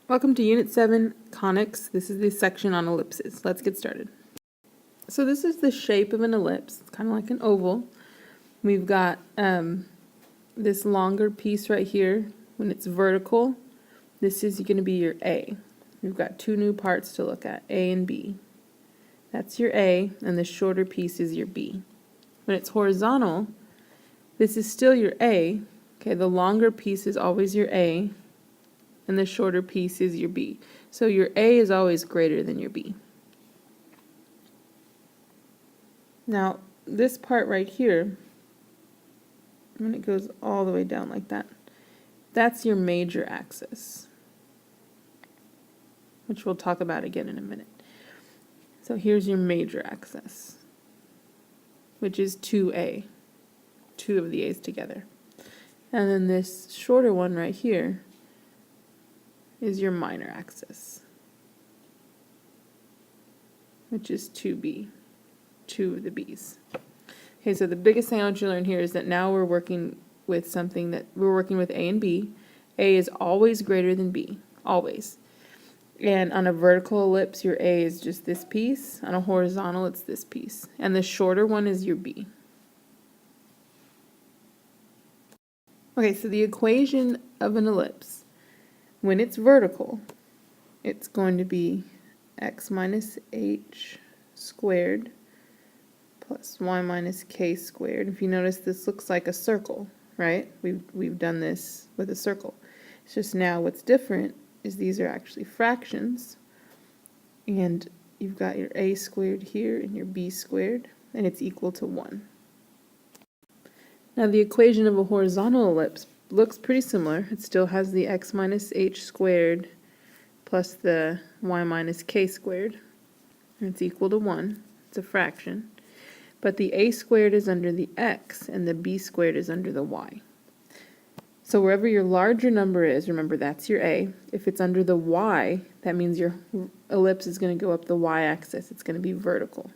Welcome to Unit 7, Conics. This is the section on ellipses. Let's get started. So this is the shape of an ellipse. It's kind of like an oval. We've got this longer piece right here. When it's vertical, this is going to be your A. We've got two new parts to look at, A and B. That's your A, and the shorter piece is your B. When it's horizontal, this is still your A. Okay, the longer piece is always your A, and the shorter piece is your B. So your A is always greater than your B. Now, this part right here, when it goes all the way down like that, that's your major axis, which we'll talk about again in a minute. So here's your major axis, which is 2A, two of the A's together. And then this shorter one right here is your minor axis, which is 2B, two of the B's. Okay, so the biggest thing I want you to learn here is that now we're working with something that we're working with A and B. A is always greater than B, always. And on a vertical ellipse, your A is just this piece. On a horizontal, it's this piece. And the shorter one is your B. Okay, so the equation of an ellipse, when it's vertical, it's going to be x minus h squared plus y minus k squared. If you notice, this looks like a circle, right? We've done this with a circle. It's just now what's different is these are actually fractions, and you've got your a squared here and your b squared, and it's equal to 1. Now the equation of a horizontal ellipse looks pretty similar. It still has the x minus h squared plus the y minus k squared. And it's equal to 1. It's a fraction. But the a squared is under the x and the b squared is under the y. So wherever your larger number is, remember that's your a. If it's under the y, that means your ellipse is going to go up the y-axis. It's going to be vertical.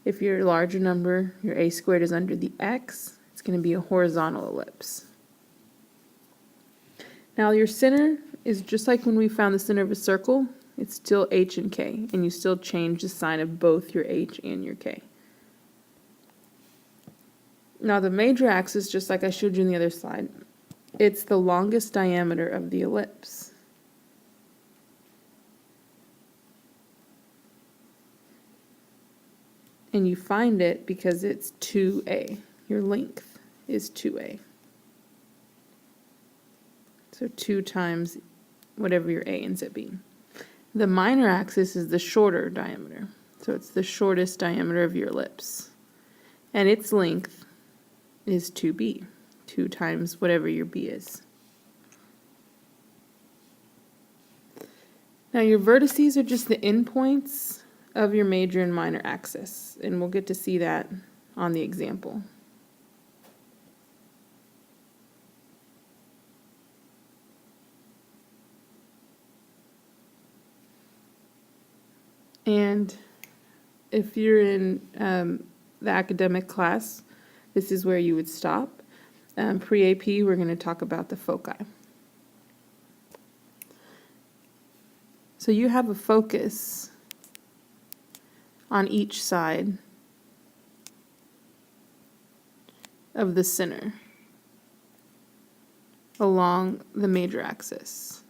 If your larger number, your a squared, is under the x, it's going to be a horizontal ellipse. Now your center is just like when we found the center of a circle. It's still h and k, and you still change the sign of both your h and your k. Now the major axis, just like I showed you in the other slide, it's the longest diameter of the ellipse. And you find it because it's 2a. Your length is 2a. So 2 times whatever your a ends up being. The minor axis is the shorter diameter. So it's the shortest diameter of your ellipse. And its length is 2b. 2 times whatever your b is. Now your vertices are just the endpoints of your major and minor axis. And we'll get to see that on the example. And if you're in the academic class, this is where you would stop. Pre-AP, we're going to talk about the foci. So you have a focus on each side of the center along the major axis.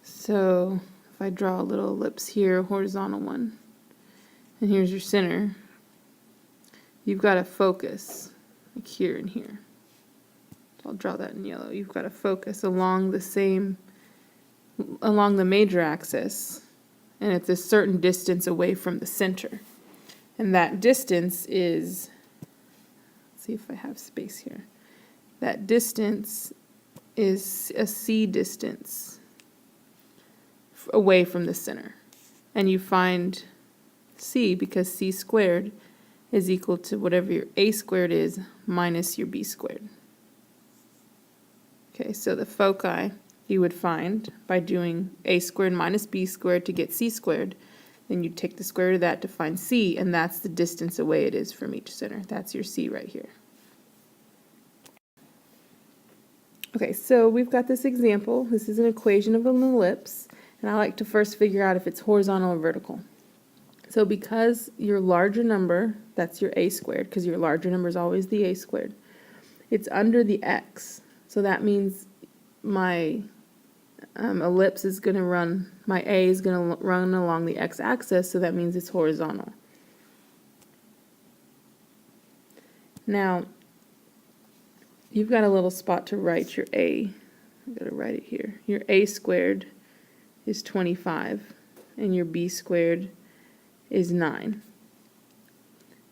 So if I draw a little ellipse here, a horizontal one, and here's your center, you've got a focus like here and here. So I'll draw that in yellow. You've got a focus along the major axis, and it's a certain distance away from the center. And that distance is, let's see if I have space here. That distance is a c distance away from the center. And you find c because c squared is equal to whatever your a squared is minus your b squared. Okay, so the foci you would find by doing a squared minus b squared to get c squared. Then you take the square root of that to find c, and that's the distance away it is from each center. That's your c right here. Okay, so we've got this example. This is an equation of an ellipse, and I like to first figure out if it's horizontal or vertical. So because your larger number, that's your a squared, because your larger number is always the a squared, it's under the x. So that means my ellipse is going to run, my a is going to run along the x-axis, so that means it's horizontal. Now, you've got a little spot to write your a. I've got to write it here. Your a squared is 25, and your b squared is 9.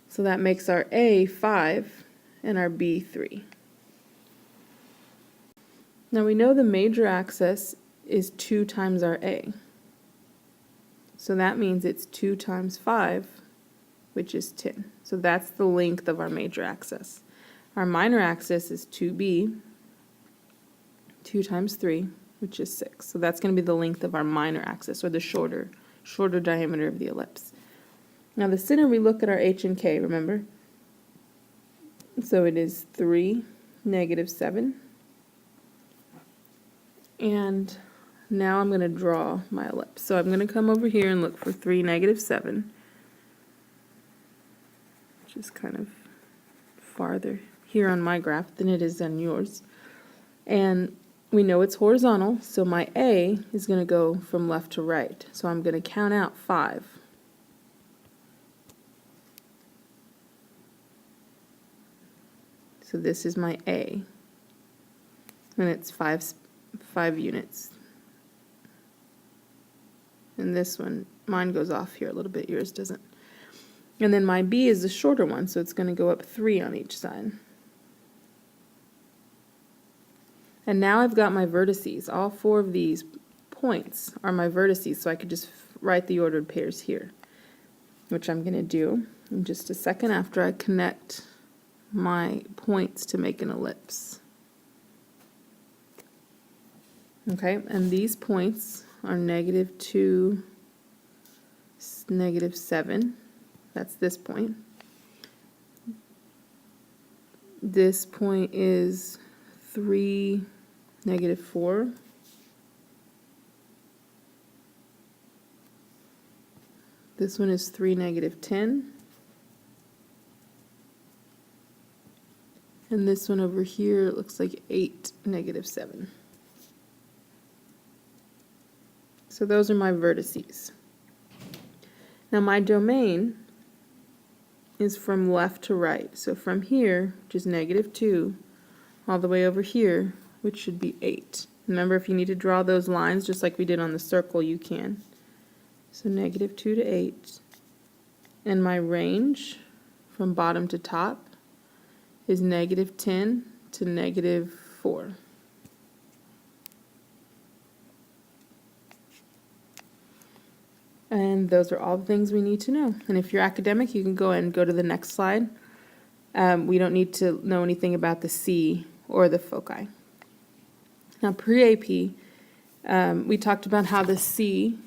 So that makes our a 5 and our b 3. Now we know the major axis is 2 times our a. So that means it's 2 times 5, which is 10. So that's the length of our major axis. Our minor axis is 2b, 2 times 3, which is 6. So that's going to be the length of our minor axis, or the shorter diameter of the ellipse. Now the center, we look at our h and k, remember? So it is 3, -7. And now I'm going to draw my ellipse. So I'm going to come over here and look for 3, -7, which is kind of farther here on my graph than it is on yours. And we know it's horizontal, so my a is going to go from left to right. So I'm going to count out 5. So this is my a, and it's 5 units. And this one, mine goes off here a little bit, yours doesn't. And then my b is the shorter one, so it's going to go up 3 on each side. And now I've got my vertices. All 4 of these points are my vertices, so I could just write the ordered pairs here, which I'm going to do in just a second after I connect my points to make an ellipse. Okay, and these points are -2, -7. That's this point. This point is 3, -4. This one is 3, -10. And this one over here, it looks like 8, -7. So those are my vertices. Now my domain is from left to right. So from here, which is -2, all the way over here, which should be 8. Remember, if you need to draw those lines, just like we did on the circle, you can. So -2 to 8. And my range from bottom to top is -10 to -4. And those are all the things we need to know. And if you're academic, you can go and go to the next slide. We don't need to know anything about the C or the foci. Now, pre-AP, we talked about how the C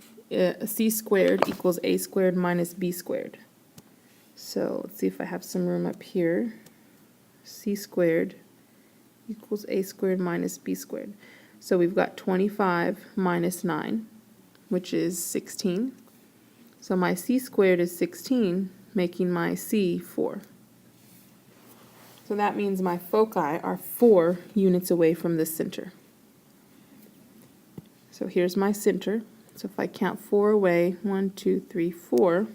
squared equals a squared minus b squared. So let's see if I have some room up here. C squared equals a squared minus b squared. So we've got 25 minus 9, which is 16. So my c squared is 16, making my c 4. So that means my foci are 4 units away from the center. So here's my center. So if I count 4 away, 1, 2, 3, 4,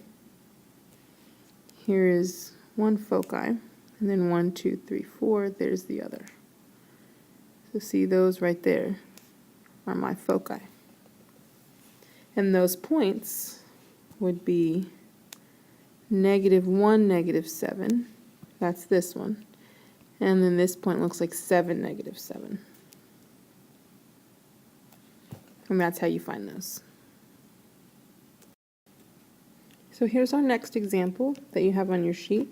here is one foci, and then 1, 2, 3, 4, there's the other. So see, those right there are my foci. And those points would be -1, -7. That's this one. And then this point looks like 7, -7. And that's how you find those. So here's our next example that you have on your sheet.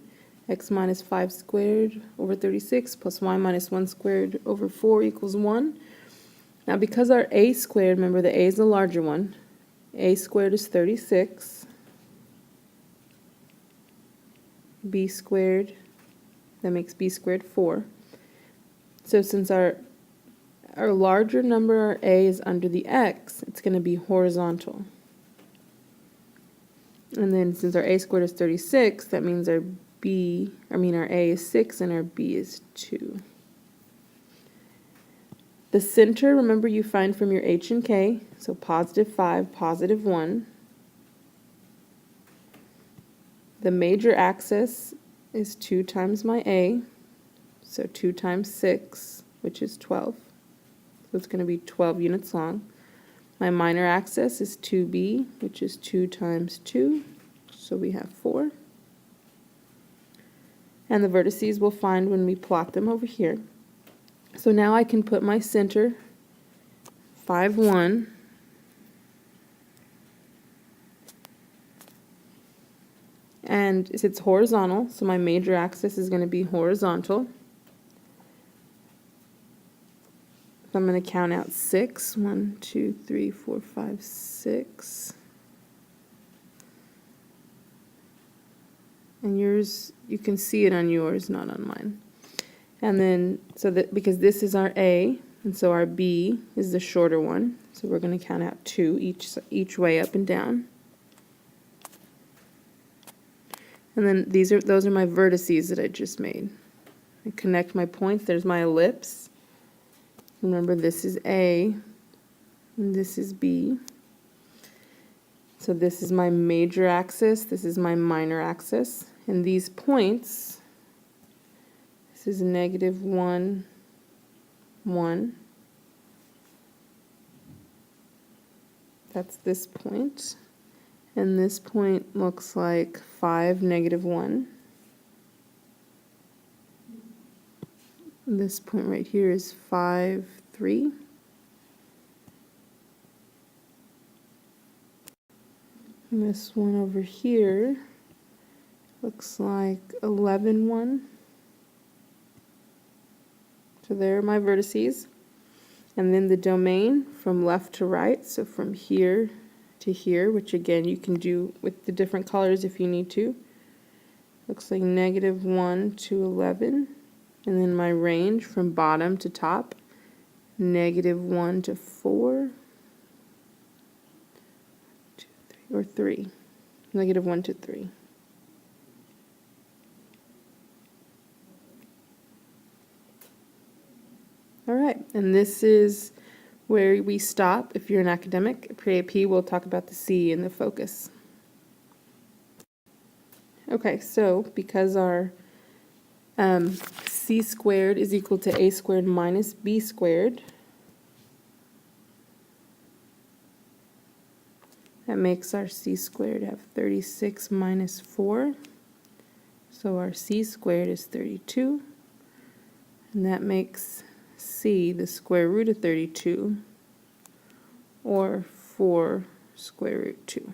X minus 5 squared over 36 plus y minus 1 squared over 4 equals 1. Now because our a squared, remember the a is the larger one, a squared is 36, b squared, that makes b squared 4. So since our larger number, our a, is under the x, it's going to be horizontal. And then since our a squared is 36, that means our a is 6 and our b is 2. The center, remember, you find from your h and k, so positive 5, positive 1. The major axis is 2 times my a, so 2 times 6, which is 12. So it's going to be 12 units long. My minor axis is 2b, which is 2 times 2, so we have 4. And the vertices we'll find when we plot them over here. So now I can put my center, 5, 1, and it's horizontal, so my major axis is going to be horizontal. So I'm going to count out 6. 1, 2, 3, 4, 5, 6. And yours, you can see it on yours, not on mine. And then, so that because this is our A, and so our B is the shorter one, so we're going to count out 2 each way up and down. And then those are my vertices that I just made. I connect my points. There's my ellipse. Remember, this is A, and this is B. So this is my major axis, this is my minor axis, and these points, this is negative 1, 1. That's this point. And this point looks like 5, negative 1. And this point right here is 5, 3. And this one over here looks like 11, 1. So there are my vertices. And then the domain from left to right, so from here to here, which again you can do with the different colors if you need to. Looks like negative 1 to 11. And then my range from bottom to top, negative 1 to 4. 2, 3, or 3. Negative 1 to 3. All right, and this is where we stop. If you're an academic, pre-AP, we'll talk about the C and the focus. Okay, so because our C squared is equal to A squared minus B squared, that makes our C squared have 36 minus 4. So our C squared is 32, and that makes C the square root of 32, or 4 square root 2.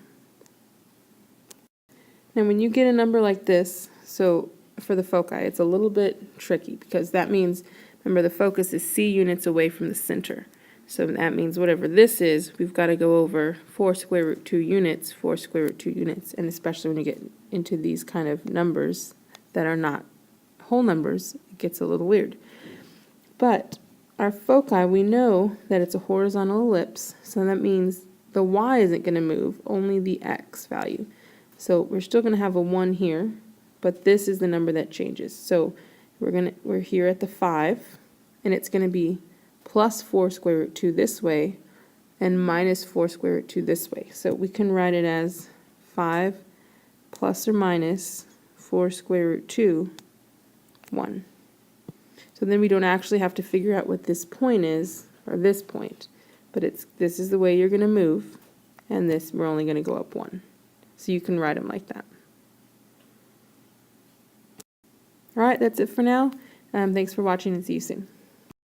Now when you get a number like this, so for the foci, it's a little bit tricky because that means, remember, the focus is C units away from the center. So that means whatever this is, we've got to go over 4 square root 2 units, 4 square root 2 units, and especially when you get into these kind of numbers that are not whole numbers, it gets a little weird. But our foci, we know that it's a horizontal ellipse, so that means the y isn't going to move, only the x value. So we're still going to have a 1 here, but this is the number that changes. So we're here at the 5, and it's going to be plus 4 square root 2 this way, and minus 4 square root 2 this way. So we can write it as 5 plus or minus 4 square root 2, 1. So then we don't actually have to figure out what this point is, or this point, but this is the way you're going to move, and this we're only going to go up 1. So you can write them like that. All right, that's it for now. Thanks for watching, and see you soon.